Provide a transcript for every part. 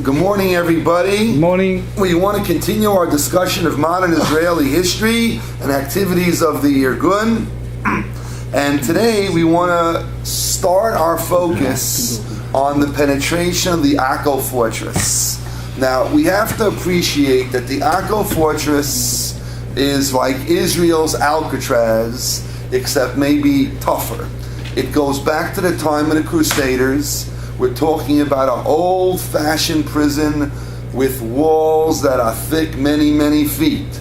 Good morning, everybody. Good morning. We want to continue our discussion of modern Israeli history and activities of the Irgun. And today we want to start our focus on the penetration of the Akko fortress. Now, we have to appreciate that the Akko fortress is like Israel's Alcatraz, except maybe tougher. It goes back to the time of the Crusaders. We're talking about an old-fashioned prison with walls that are thick many, many feet.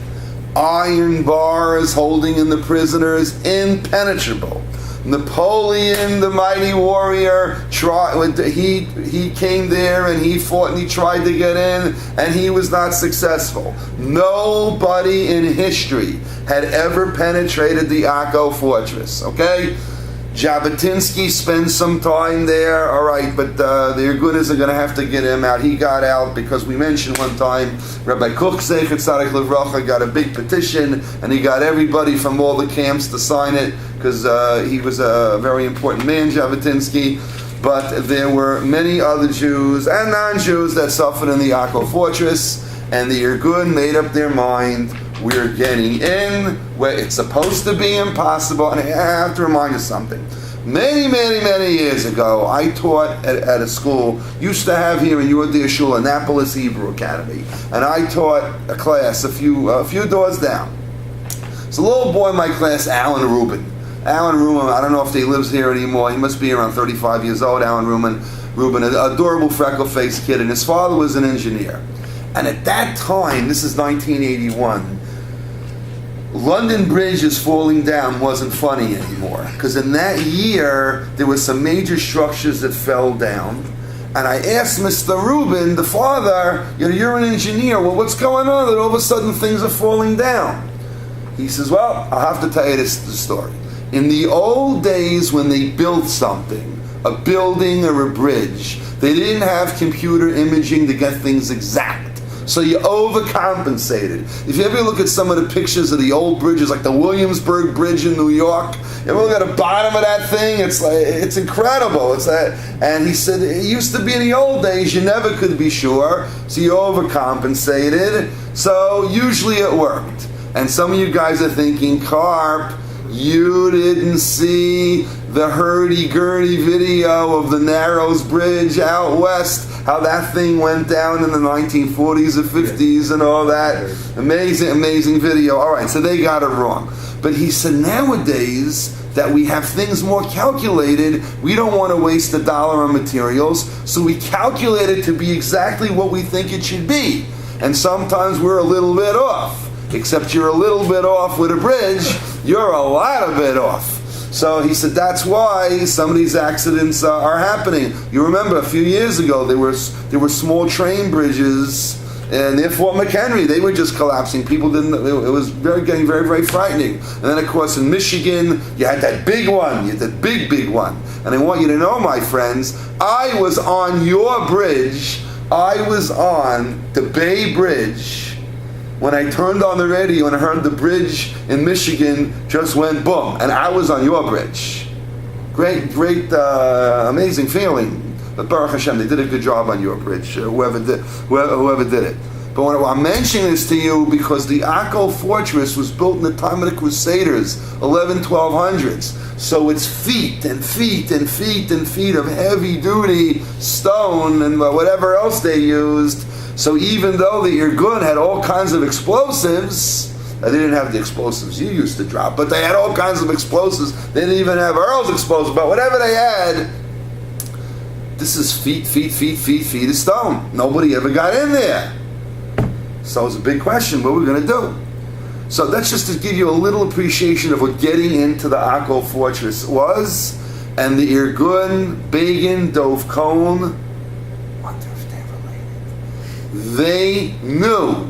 Iron bars holding in the prisoners, impenetrable. Napoleon, the mighty warrior, he came there and he fought and he tried to get in and he was not successful. Nobody in history had ever penetrated the Akko fortress, okay? Jabotinsky spent some time there, all right, but the Irgunis are going to have to get him out. He got out because we mentioned one time Rabbi Koch Zeichet Tzaddik Livracha got a big petition and he got everybody from all the camps to sign it because he was a very important man, Jabotinsky. But there were many other Jews and non-Jews that suffered in the Akko fortress, and the Irgun made up their mind. We're getting in where it's supposed to be impossible. And I have to remind you something. Many, many, many years ago, I taught at a school, used to have here in your shul, Annapolis Hebrew Academy. And I taught a class a few doors down. It's a little boy in my class, Alan Rubin. Alan Rubin, I don't know if he lives here anymore. He must be around 35 years old, Alan Rubin, an adorable freckle-faced kid. And his father was an engineer. And at that time, this is 1981, London Bridge is falling down wasn't funny anymore. Because in that year, there were some major structures that fell down. And I asked Mr. Rubin, the father, you're an engineer, well, what's going on that all of a sudden things are falling down? He says, well, I'll have to tell you the story. In the old days when they built something, a building or a bridge, they didn't have computer imaging to get things exact. So you overcompensated. If you ever look at some of the pictures of the old bridges, like the Williamsburg Bridge in New York, you ever look at the bottom of that thing? It's incredible. And he said it used to be in the old days you never could be sure, so you overcompensated. So usually it worked. And some of you guys are thinking, Karp, you didn't see the hurdy-gurdy video of the Narrows Bridge out west, how that thing went down in the 1940s or 50s and all that. Amazing, amazing video. All right, so they got it wrong. But he said nowadays that we have things more calculated, we don't want to waste $1 on materials, so we calculate it to be exactly what we think it should be. And sometimes we're a little bit off. Except you're a little bit off with a bridge, you're a lot of bit off. So he said that's why some of these accidents are happening. You remember a few years ago there were small train bridges and near Fort McHenry, they were just collapsing. People didn't, it was getting very, very frightening. And then of course in Michigan, you had that big one, you had that big one. And I want you to know, my friends, I was on your bridge, I was on the Bay Bridge, when I turned on the radio and I heard the bridge in Michigan just went boom, and I was on your bridge. Great, amazing feeling. But Baruch Hashem, they did a good job on your bridge, whoever did it. But I'm mentioning this to you because the Akko fortress was built in the time of the Crusaders, 1200s. So it's feet and feet and feet and feet of heavy-duty stone and whatever else they used. So even though the Irgun had all kinds of explosives, they didn't have the explosives you used to drop, but they had all kinds of explosives. They didn't even have Earl's explosives, but whatever they had, this is feet of stone. Nobody ever got in there. So it's a big question, what are we going to do? So that's just to give you a little appreciation of what getting into the Akko fortress was, and the Irgun, Begin, Dov Cohen, they knew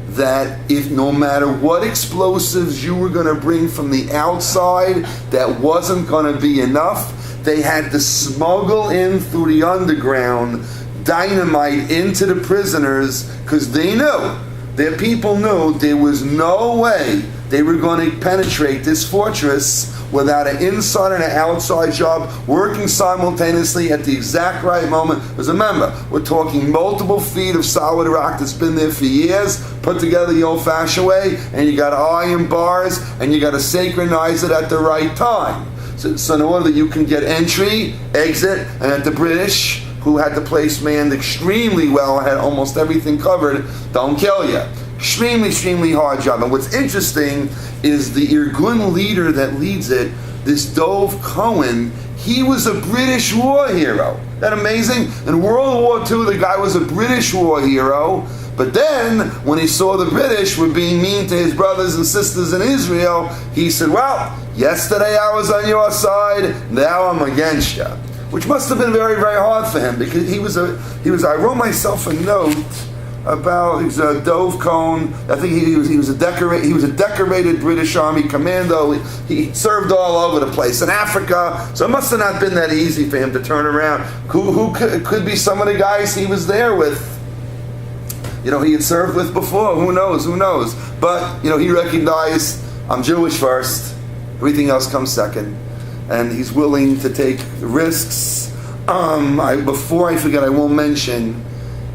that if no matter what explosives you were going to bring from the outside, that wasn't going to be enough. They had to smuggle in through the underground dynamite into the prisoners because they knew their people knew there was no way they were going to penetrate this fortress without an inside and an outside job working simultaneously at the exact right moment. Because remember, we're talking multiple feet of solid rock that's been there for years, put together the old-fashioned way, and you got iron bars, and you got to synchronize it at the right time. So in order that you can get entry, exit, and at the British, who had the place manned extremely well, had almost everything covered, don't kill you. Extremely, extremely hard job. And what's interesting is the Irgun leader that leads it, this Dov Cohen, he was a British war hero. Isn't that amazing? In World War II, the guy was a British war hero. But then, when he saw the British were being mean to his brothers and sisters in Israel, he said, well, yesterday I was on your side, now I'm against you. Which must have been very, very hard for him, because he was I wrote myself a note about, he was a Dov Cohen. I think he was a decorated British Army commando. He served all over the place in Africa, so it must have not been that easy for him to turn around. Who could be some of the guys he was there with? He had served with before. Who knows? But he recognized, I'm Jewish first. Everything else comes second, and he's willing to take risks. Before I forget, I won't mention.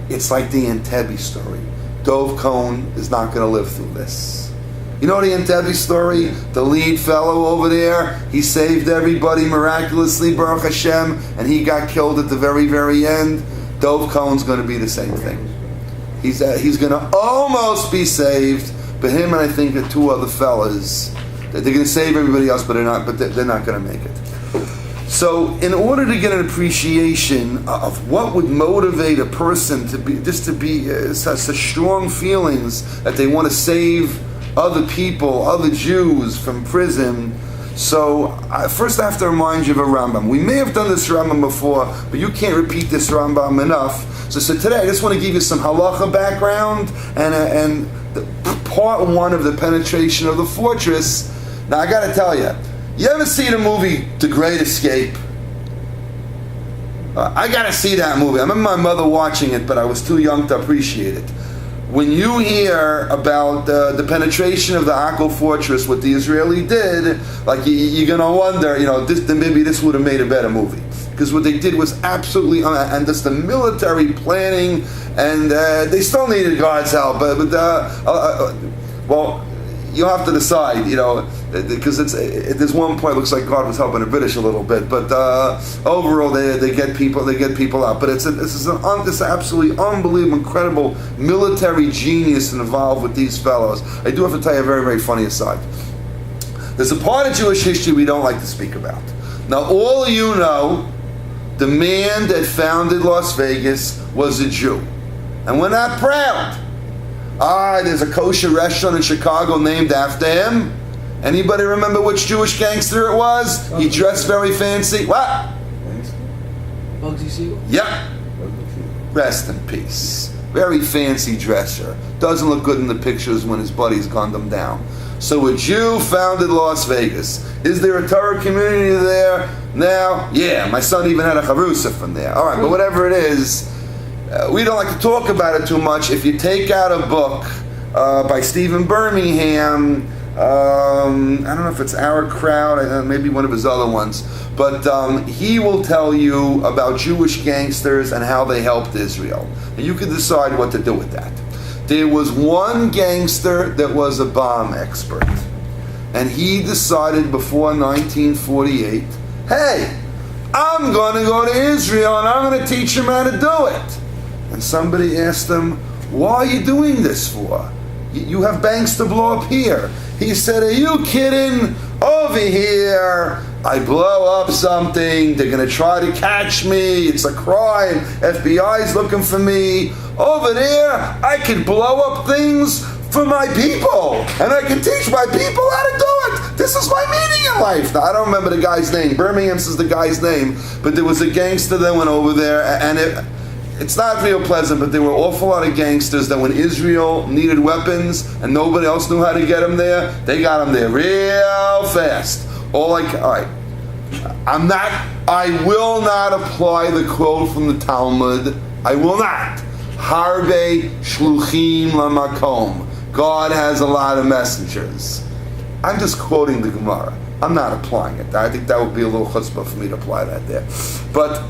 It's like the Entebbe story. Dov Cohen is not going to live through this. You know the Entebbe story? The lead fellow over there, he saved everybody miraculously, Baruch Hashem, and he got killed at the very, very end. Dov Cohen's going to be the same thing. He's going to almost be saved, but him and I think the two other fellas, they're going to save everybody else, but they're not going to make it. So, in order to get an appreciation of what would motivate a person to be such strong feelings that they want to save other people, other Jews from prison. So, first I have to remind you of a Rambam. We may have done this Rambam before, but you can't repeat this Rambam enough. So today I just want to give you some halacha background and part one of the penetration of the fortress. Now I got to tell you, you ever see the movie The Great Escape? I got to see that movie. I remember my mother watching it, but I was too young to appreciate it. When you hear about the penetration of the Akko fortress, what the Israeli did, like you're going to wonder, then maybe this would have made a better movie. Because what they did was absolutely, and just the military planning, and they still needed God's help. But you'll have to decide, because there's one point it looks like God was helping the British a little bit, but overall they get people out. But this is absolutely unbelievable, incredible military genius involved with these fellows. I do have to tell you a very, very funny aside. There's a part of Jewish history we don't like to speak about. Now, all of you know, the man that founded Las Vegas was a Jew, and we're not proud. There's a kosher restaurant in Chicago named after him. Anybody remember which Jewish gangster it was? He dressed very fancy. What? Bugsy Siegel? Yep. Rest in peace. Very fancy dresser. Doesn't look good in the pictures when his buddies gunned him down. So a Jew founded Las Vegas. Is there a Torah community there now? Yeah, my son even had a charusa from there. All right, but whatever it is, we don't like to talk about it too much. If you take out a book by Stephen Birmingham, I don't know if it's Our Crowd, maybe one of his other ones, but he will tell you about Jewish gangsters and how they helped Israel. And you can decide what to do with that. There was one gangster that was a bomb expert, and he decided before 1948, hey, I'm going to go to Israel and I'm going to teach him how to do it. And somebody asked him, why are you doing this for? You have banks to blow up here. He said, are you kidding? Over here, I blow up something, they're going to try to catch me, it's a crime, FBI's looking for me. Over there, I can blow up things for my people, and I can teach my people how to do it. This is my meaning in life. Now, I don't remember the guy's name. Birmingham's is the guy's name, but there was a gangster that went over there, and it's not real pleasant, but there were an awful lot of gangsters that when Israel needed weapons and nobody else knew how to get them there, they got them there real fast. All right. I will not apply the quote from the Talmud. I will not. Harbe shluchim lamakom. God has a lot of messengers. I'm just quoting the Gemara. I'm not applying it. I think that would be a little chutzpah for me to apply that there. But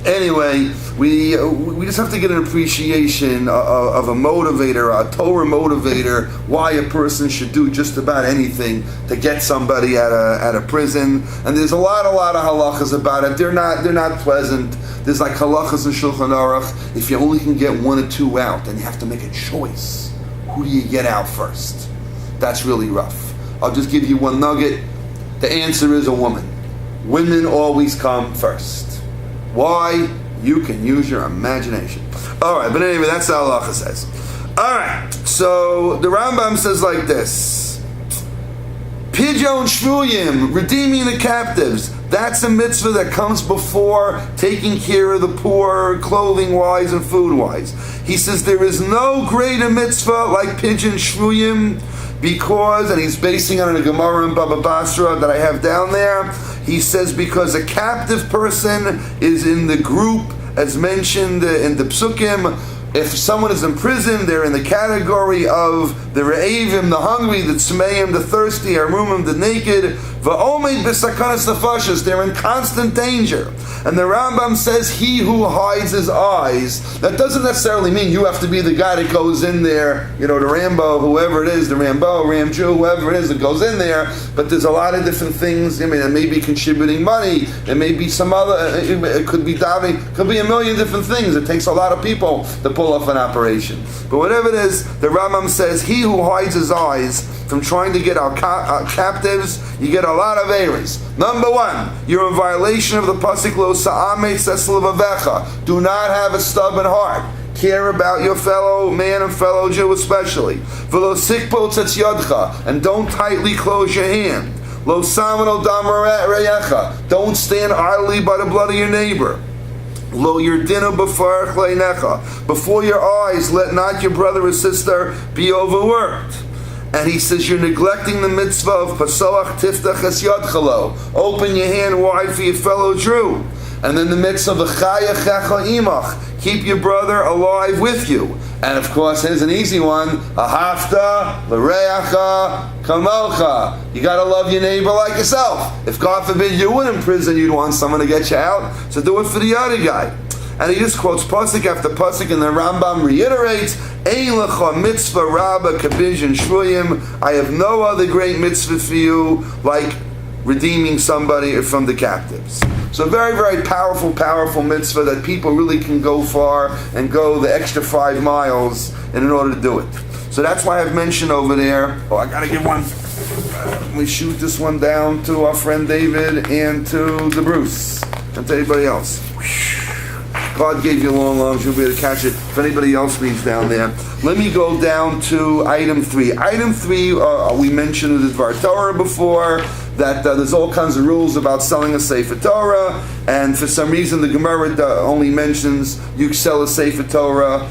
anyway, we just have to get an appreciation of a motivator, a Torah motivator, why a person should do just about anything to get somebody out of prison. And there's a lot of halachas about it. They're not pleasant. There's like halachas in Shulchan Aruch. If you only can get one or two out, then you have to make a choice. Who do you get out first? That's really rough. I'll just give you one nugget. The answer is a woman. Women always come first. Why? You can use your imagination. Alright, but anyway, that's how halacha says. Alright, so the Rambam says like this. Pidyon shvuyim, redeeming the captives. That's a mitzvah that comes before taking care of the poor, clothing-wise and food-wise. He says there is no greater mitzvah like pidyon shvuyim, because, and he's basing on a Gemara in Baba Basra that I have down there, he says because a captive person is in the group, as mentioned in the Psukim. If someone is in prison, they're in the category of the Re'evim, the hungry, the Tzmeim, the thirsty, Arumim, the naked, Va'omed b'sakanas nefashos, they're in constant danger. And the Rambam says, he who hides his eyes, that doesn't necessarily mean you have to be the guy that goes in there, the Rambo, whoever it is, the Ram Jew, whoever it is that goes in there, but there's a lot of different things. It may be contributing money, it may be some other, it could be diving, it could be a million different things. It takes a lot of people to pull off an operation. But whatever it is, the Rambam says, he who hides his eyes from trying to get our captives, you get a lot of errors. Number one, you're in violation of the pasuk lo sa'amei sesel vavecha. Do not have a stubborn heart. Care about your fellow man and fellow Jew especially. V'lo sikpo tzatz yodcha, and don't tightly close your hand. Lo samano dam reyecha, don't stand idly by the blood of your neighbor. Lo your dinner before your eyes, let not your brother or sister be overworked. And he says you're neglecting the mitzvah of Pasoach Tiftach Es Yadchalo. Open your hand wide for your fellow Jew. And then the mitzvah of Chayachecha Imach. Keep your brother alive with you. And of course, here's an easy one. Ahavta l'reacha kamocha. You got to love your neighbor like yourself. If God forbid you were in prison, you'd want someone to get you out. So do it for the other guy. And he just quotes pasuk after pasuk, and the Rambam reiterates, Ein lecha mitzvah rabba kabizhin shvuyim. I have no other great mitzvah for you like redeeming somebody from the captives. So very, very powerful mitzvah that people really can go far and go the extra 5 miles in order to do it. So that's why I've mentioned over there, I got to give one, we shoot this one down to our friend David and to the Bruce and to everybody else. God gave you long arms, you'll be able to catch it if anybody else reads down there. Let me go down to item 3. Item 3, we mentioned the Dvar Torah before, that there's all kinds of rules about selling a Sefer Torah, and for some reason the Gemara only mentions you sell a Sefer Torah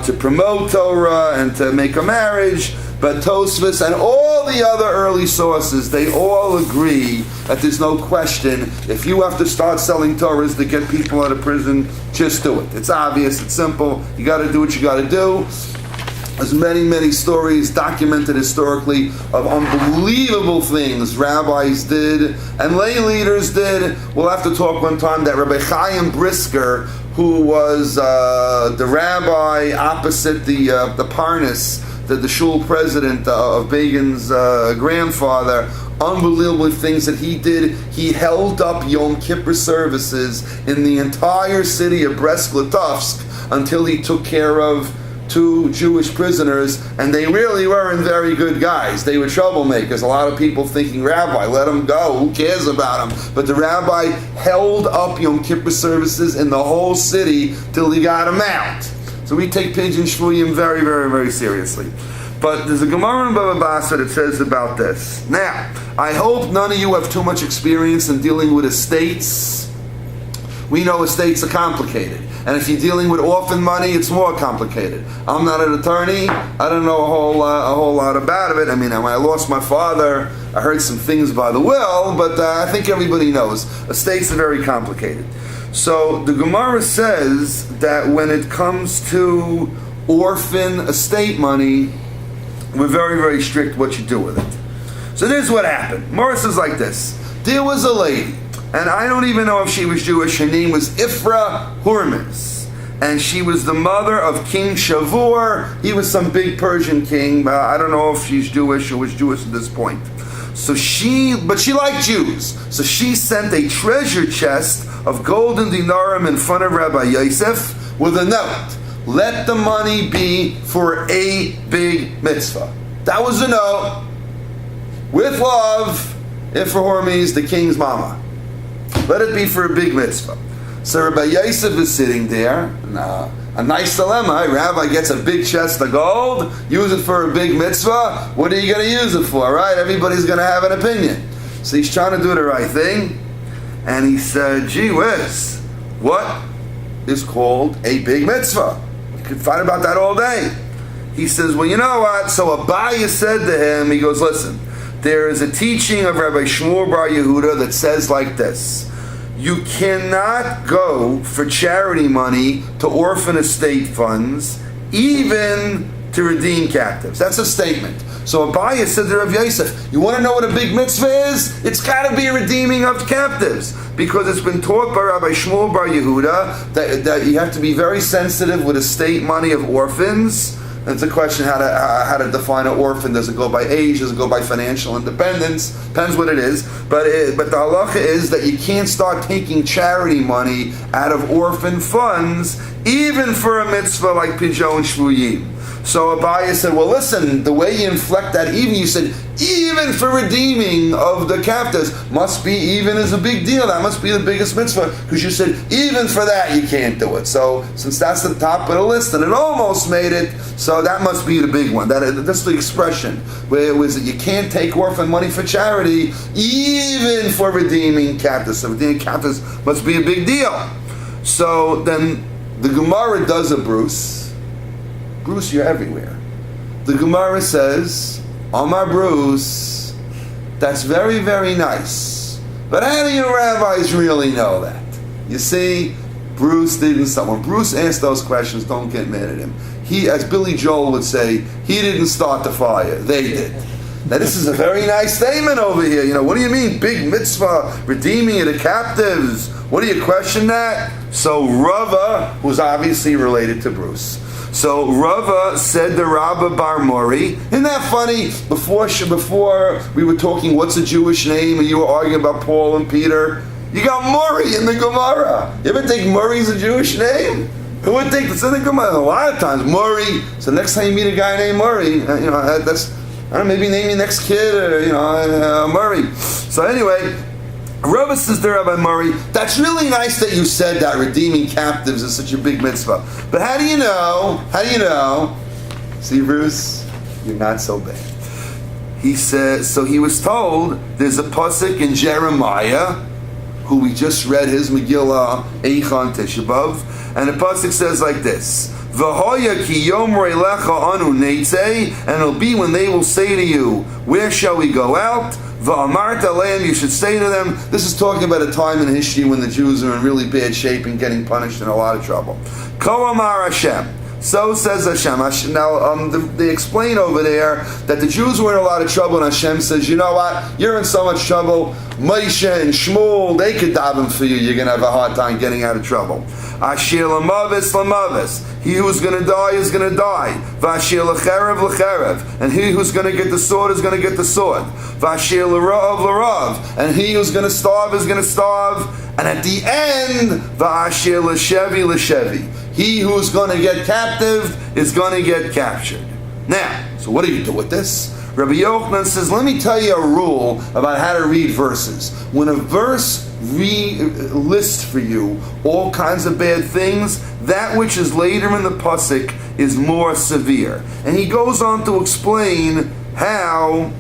to promote Torah and to make a marriage. But Tosfos and all the other early sources, they all agree that there's no question, if you have to start selling Torahs to get people out of prison, just do it. It's obvious, it's simple, you got to do what you got to do. There's many stories documented historically of unbelievable things rabbis did and lay leaders did. We'll have to talk one time that Rabbi Chaim Brisker, who was the rabbi opposite the Parnas, the shul president of Begin's grandfather, unbelievable things that he did. He held up Yom Kippur services in the entire city of Brest-Litovsk until he took care of 2 Jewish prisoners, and they really weren't very good guys. They were troublemakers. A lot of people thinking, Rabbi, let them go. Who cares about them? But the rabbi held up Yom Kippur services in the whole city till he got them out. So we take Pidyon Shvuyim very seriously. But there's a Gemara in Baba Basra that says about this. Now, I hope none of you have too much experience in dealing with estates. We know estates are complicated. And if you're dealing with orphan money, it's more complicated. I'm not an attorney. I don't know a whole lot about it. I mean, when I lost my father, I heard some things by the will, but I think everybody knows. Estates are very complicated. So the Gemara says that when it comes to orphan estate money, we're very, very strict what you do with it. So this is what happened. Morris is like this. There was a lady, and I don't even know if she was Jewish. Her name was Ifra Hurmuz, and she was the mother of King Shavur. He was some big Persian king, but I don't know if she's Jewish or was Jewish at this point. But she liked Jews. So she sent a treasure chest of golden dinarim in front of Rabbi Yosef with a note. Let the money be for a big mitzvah. That was the note. With love, Ifra Hormes, the king's mama. Let it be for a big mitzvah. So Rabbi Yosef is sitting there. A nice dilemma. Rabbi gets a big chest of gold, use it for a big mitzvah. What are you going to use it for, right? Everybody's going to have an opinion. So he's trying to do the right thing. And he said, gee whiz, what is called a big mitzvah? You could fight about that all day. He says, well, you know what? So Abaye said to him, he goes, listen, there is a teaching of Rabbi Shmuel Bar Yehuda that says like this. You cannot go for charity money to orphan estate funds, even to redeem captives. That's a statement. So Abaye said to Rav Yosef, you want to know what a big mitzvah is? It's got to be a redeeming of captives. Because it's been taught by Rabbi Shmuel Bar Yehuda that you have to be very sensitive with estate money of orphans. And it's a question how to define an orphan. Does it go by age? Does it go by financial independence? Depends what it is. But the halacha is that you can't start taking charity money out of orphan funds, even for a mitzvah like Pidyon and Shvuyim. So Abaye said, well, listen, the way you inflect that even, you said, even for redeeming of the captives, must be even is a big deal. That must be the biggest mitzvah, because you said, even for that, you can't do it. So, since that's the top of the list, and it almost made it, so that must be the big one. That's the expression, where it was that you can't take orphan money for charity, even for redeeming captives. So redeeming captives must be a big deal. So, then, the Gemara does a Bruce. Bruce, you're everywhere. The Gemara says, Omar Bruce, that's very, very nice. But how do you rabbis really know that? You see, Bruce didn't start. When Bruce asked those questions, don't get mad at him. He, as Billy Joel would say, he didn't start the fire. They did. Now this is a very nice statement over here. You know, what do you mean, big mitzvah, redeeming of the captives? What do you question that? So Rava, who's obviously related to Bruce. So Rava said to Rabbi Bar Mori, isn't that funny? Before we were talking, what's a Jewish name, and you were arguing about Paul and Peter, you got Mori in the Gemara. You ever think Mori's a Jewish name? Who would think that's in the Gemara? A lot of times, Mori. So next time you meet a guy named Mori, that's, I don't know, maybe name your next kid, or, Murray. So anyway, Rava says to Rabbi Murray, that's really nice that you said that redeeming captives is such a big mitzvah. But how do you know? See, Bruce, you're not so bad. He says, so he was told, there's a pasuk in Jeremiah, who we just read his Megillah, Eichan Tisha B'Av, and the pasuk says like this, V'hoya ki yomrei lecha anu neitzei, and it'll be when they will say to you, where shall we go out? V'amarta lehem, you should say to them, this is talking about a time in history when the Jews are in really bad shape and getting punished in a lot of trouble. Ko amar Hashem. So says Hashem. Now, they explain over there that the Jews were in a lot of trouble, and Hashem says, you know what? You're in so much trouble. Moshe and Shmuel, they could daven for you. You're going to have a hard time getting out of trouble. Ashir lamavis lamavis. He who's going to die is going to die. Vashir l'cherev l'cherev. And he who's going to get the sword is going to get the sword. Vashir l'ra'av l'ra'av. And he who's going to starve is going to starve. And at the end, vashir l'shevi l'shevi. He who's going to get captive is going to get captured. Now, so what do you do with this? Rabbi Yochanan says, let me tell you a rule about how to read verses. When a verse lists for you all kinds of bad things, that which is later in the pasuk is more severe. And he goes on to explain how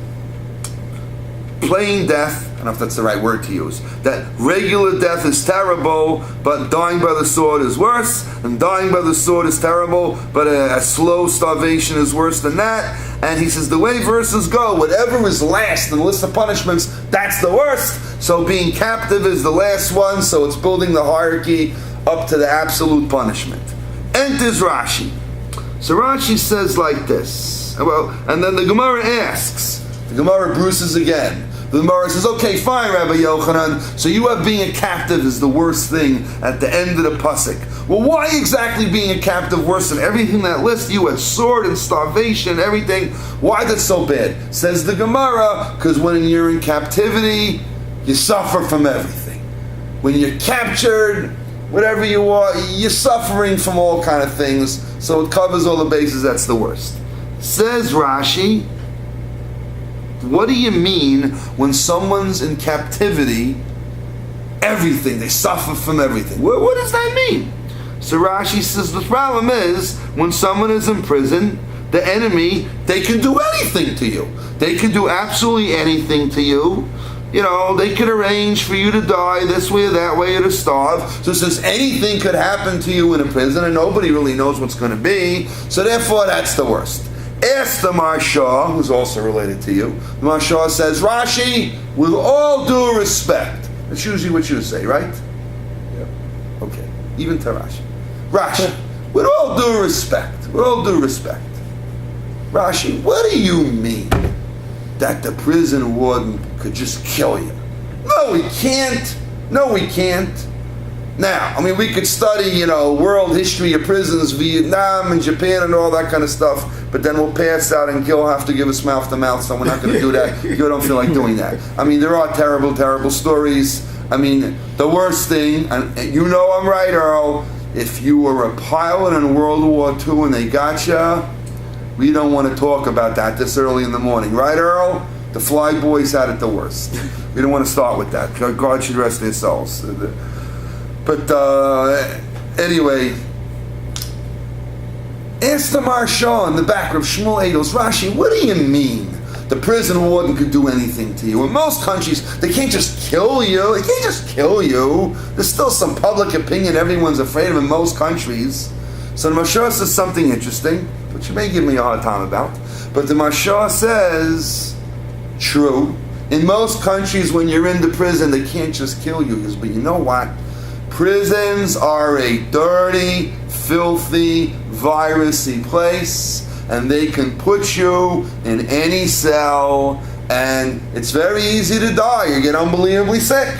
plain death don't know if that's the right word to use, that regular death is terrible, but dying by the sword is worse, and dying by the sword is terrible, but a slow starvation is worse than that. And he says the way verses go, whatever is last in the list of punishments, that's the worst. So being captive is the last one, so it's building the hierarchy up to the absolute punishment. Enters Rashi. So Rashi says like this, and then the Gemara asks, the Gemara bruises again. The Gemara says, okay, fine, Rabbi Yochanan, so you have being a captive is the worst thing at the end of the pasuk. Well, why exactly being a captive worse than everything that lists? You had sword and starvation and everything. Why that's so bad? Says the Gemara, because when you're in captivity, you suffer from everything. When you're captured, whatever you are, you're suffering from all kind of things. So it covers all the bases, that's the worst. Says Rashi, what do you mean when someone's in captivity, everything, they suffer from everything? What does that mean? So Rashi says the problem is, when someone is in prison, the enemy, they can do anything to you. They can do absolutely anything to you. You know, they could arrange for you to die this way or that way or to starve. So since anything could happen to you in a prison and nobody really knows what's going to be, so therefore that's the worst. Ask the Marsha, who's also related to you. The Marsha says, Rashi, with all due respect. That's usually what you say, right? Yeah. Okay, even to Rashi. Rashi, with all due respect, Rashi, what do you mean that the prison warden could just kill you? No, he can't. Now, I mean, we could study, world history of prisons, Vietnam and Japan and all that kind of stuff, but then we'll pass out and he'll have to give us mouth to mouth, so we're not going to do that. You don't feel like doing that. I mean, there are terrible, terrible stories. I mean, the worst thing, and you know I'm right, Earl, if you were a pilot in World War II and they got you, we don't want to talk about that this early in the morning. Right, Earl? The fly boys had it the worst. We don't want to start with that. God should rest their souls. But anyway, ask the Marsha in the back of Shmuel Edel's Rashi, what do you mean the prison warden could do anything to you? In most countries, they can't just kill you. There's still some public opinion everyone's afraid of in most countries. So the Marsha says something interesting, which you may give me a hard time about. But the Marsha says, true. In most countries, when you're in the prison, they can't just kill you. But you know what? Prisons are a dirty, filthy, virusy place, and they can put you in any cell, and it's very easy to die. You get unbelievably sick.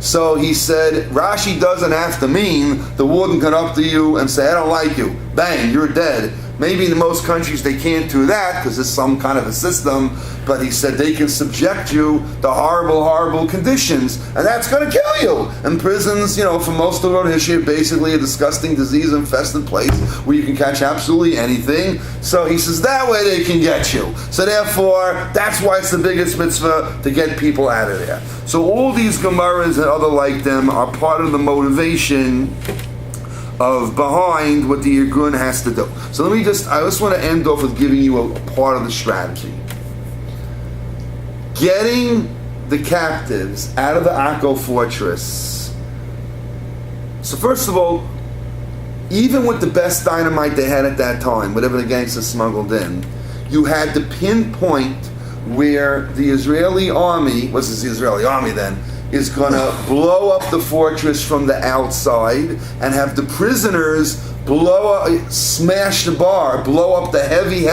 So he said, Rashi doesn't have to mean the warden can up to you and say, I don't like you. Bang, you're dead. Maybe in most countries they can't do that because it's some kind of a system, but he said they can subject you to horrible, horrible conditions, and that's going to kill you. And prisons, for most of our history, are basically a disgusting, disease-infested place where you can catch absolutely anything. So he says that way they can get you. So therefore, that's why it's the biggest mitzvah to get people out of there. So all these Gemaras and other like them are part of the motivation of behind what the Irgun has to do. So I just want to end off with giving you a part of the strategy. Getting the captives out of the Akko fortress. So first of all, even with the best dynamite they had at that time, whatever the gangsters smuggled in, you had to pinpoint where the Israeli army, the Israeli army then, is going to blow up the fortress from the outside and have the prisoners smash the bar, blow up the heavy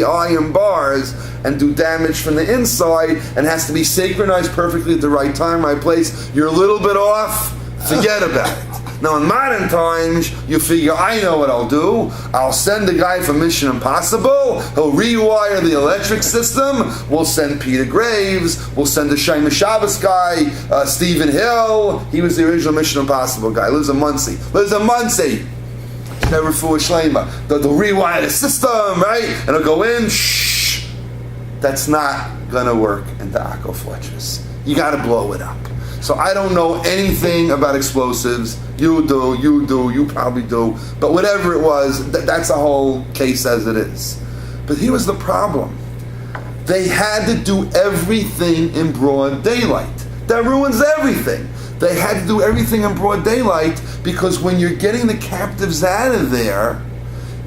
iron bars and do damage from the inside, and has to be synchronized perfectly at the right time, right place. You're a little bit off, forget about it. Now in modern times, you figure, I know what I'll do. I'll send a guy from Mission Impossible. He'll rewire the electric system. We'll send Peter Graves. We'll send the Shema Shabbos guy, Stephen Hill. He was the original Mission Impossible guy. Lives in Muncie. Never fool Shlema. They'll rewire the system, right? And it'll go in. Shh. That's not going to work in the Akko Fortress. You got to blow it up. So I don't know anything about explosives. You do, you probably do. But whatever it was, that's the whole case as it is. But here was the problem. They had to do everything in broad daylight. That ruins everything. They had to do everything in broad daylight because when you're getting the captives out of there,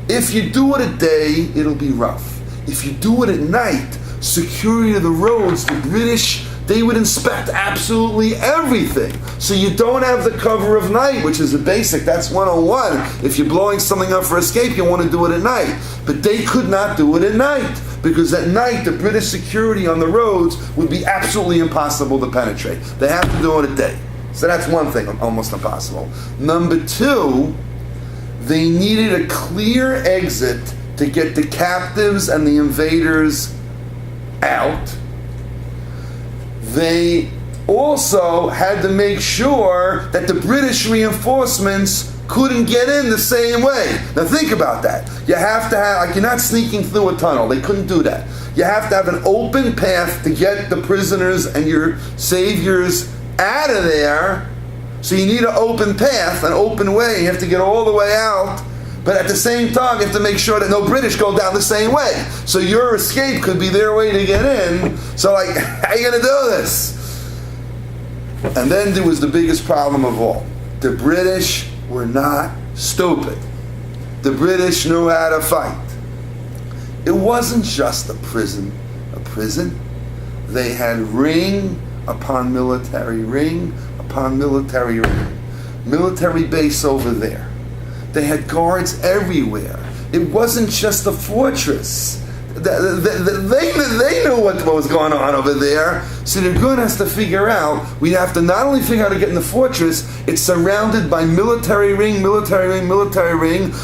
if you do it at day, it'll be rough. If you do it at night, security of the roads, the British, they would inspect absolutely everything. So you don't have the cover of night, which is a basic, that's 101. If you're blowing something up for escape, you want to do it at night. But they could not do it at night, because at night, the British security on the roads would be absolutely impossible to penetrate. They have to do it at day. So that's one thing, almost impossible. Number two, they needed a clear exit to get the captives and the invaders out. They also had to make sure that the British reinforcements couldn't get in the same way. Now think about that. You have to have, like, you're not sneaking through a tunnel. They couldn't do that. You have to have an open path to get the prisoners and your saviors out of there. So you need an open path, an open way. You have to get all the way out. But at the same time, you have to make sure that no British go down the same way. So your escape could be their way to get in. So, like, how are you going to do this? And then there was the biggest problem of all. The British were not stupid. The British knew how to fight. It wasn't just a prison. They had ring upon military ring upon military ring. Military base over there. They had guards everywhere. It wasn't just a fortress. They knew what was going on over there. So the Gun has to figure out, we have to not only figure out how to get in the fortress, it's surrounded by military ring,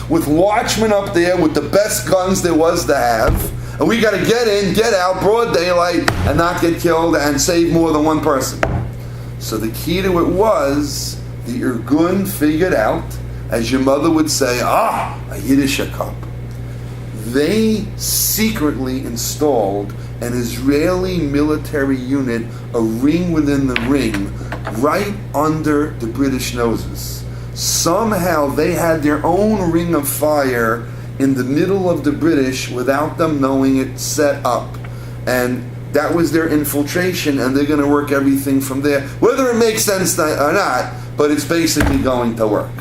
with watchmen up there with the best guns there was to have. And we got to get in, get out, broad daylight, and not get killed and save more than one person. So the key to it was, the Irgun figured out, as your mother would say, a Yiddish cup. They secretly installed an Israeli military unit, a ring within the ring, right under the British noses. Somehow they had their own ring of fire in the middle of the British without them knowing it set up. And that was their infiltration, and they're going to work everything from there. Whether it makes sense or not, but it's basically going to work.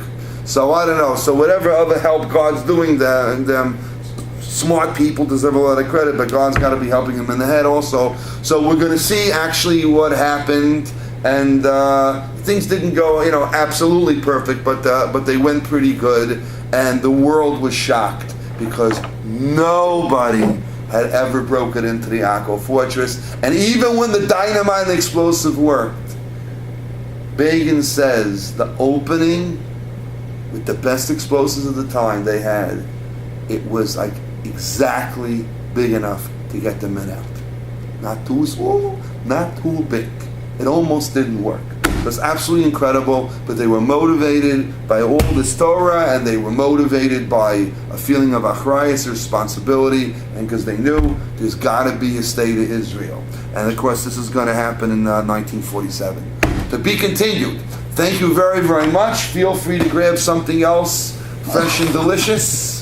So I don't know. So whatever other help God's doing them, smart people deserve a lot of credit, but God's got to be helping them in the head also. So we're going to see actually what happened, and things didn't go, absolutely perfect, but they went pretty good, and the world was shocked because nobody had ever broken into the Akko fortress, and even when the dynamite and explosive worked, Begin says the opening with the best explosives of the time they had, it was like exactly big enough to get the men out. Not too small, not too big. It almost didn't work. It was absolutely incredible, but they were motivated by all this Torah, and they were motivated by a feeling of achrayus, responsibility, and because they knew there's got to be a state of Israel. And of course, this is going to happen in 1947. To be continued. Thank you very, very much. Feel free to grab something else fresh and delicious.